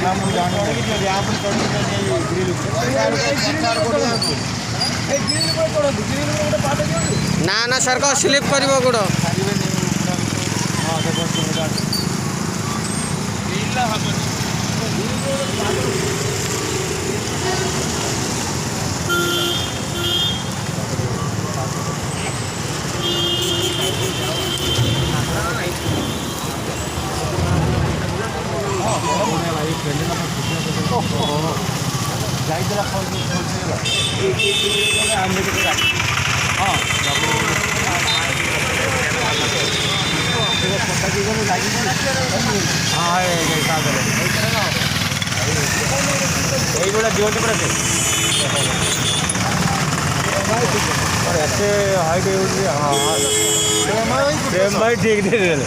ନା ମୁଁ ଜାଣିନି ଆପଣ ନା ନା ସର ସ୍ଲିପ୍ କରିବ ଗୋଡ଼। ଯାଇଥିଲା এইଭଳିଆ ଦିଅନ୍ତି ପୁରା ଏତେ ହାଇଟ୍ ହେଉଛି। ହଁ ଭାଇ ଠିକ୍ ଦେଇଦେଲେ।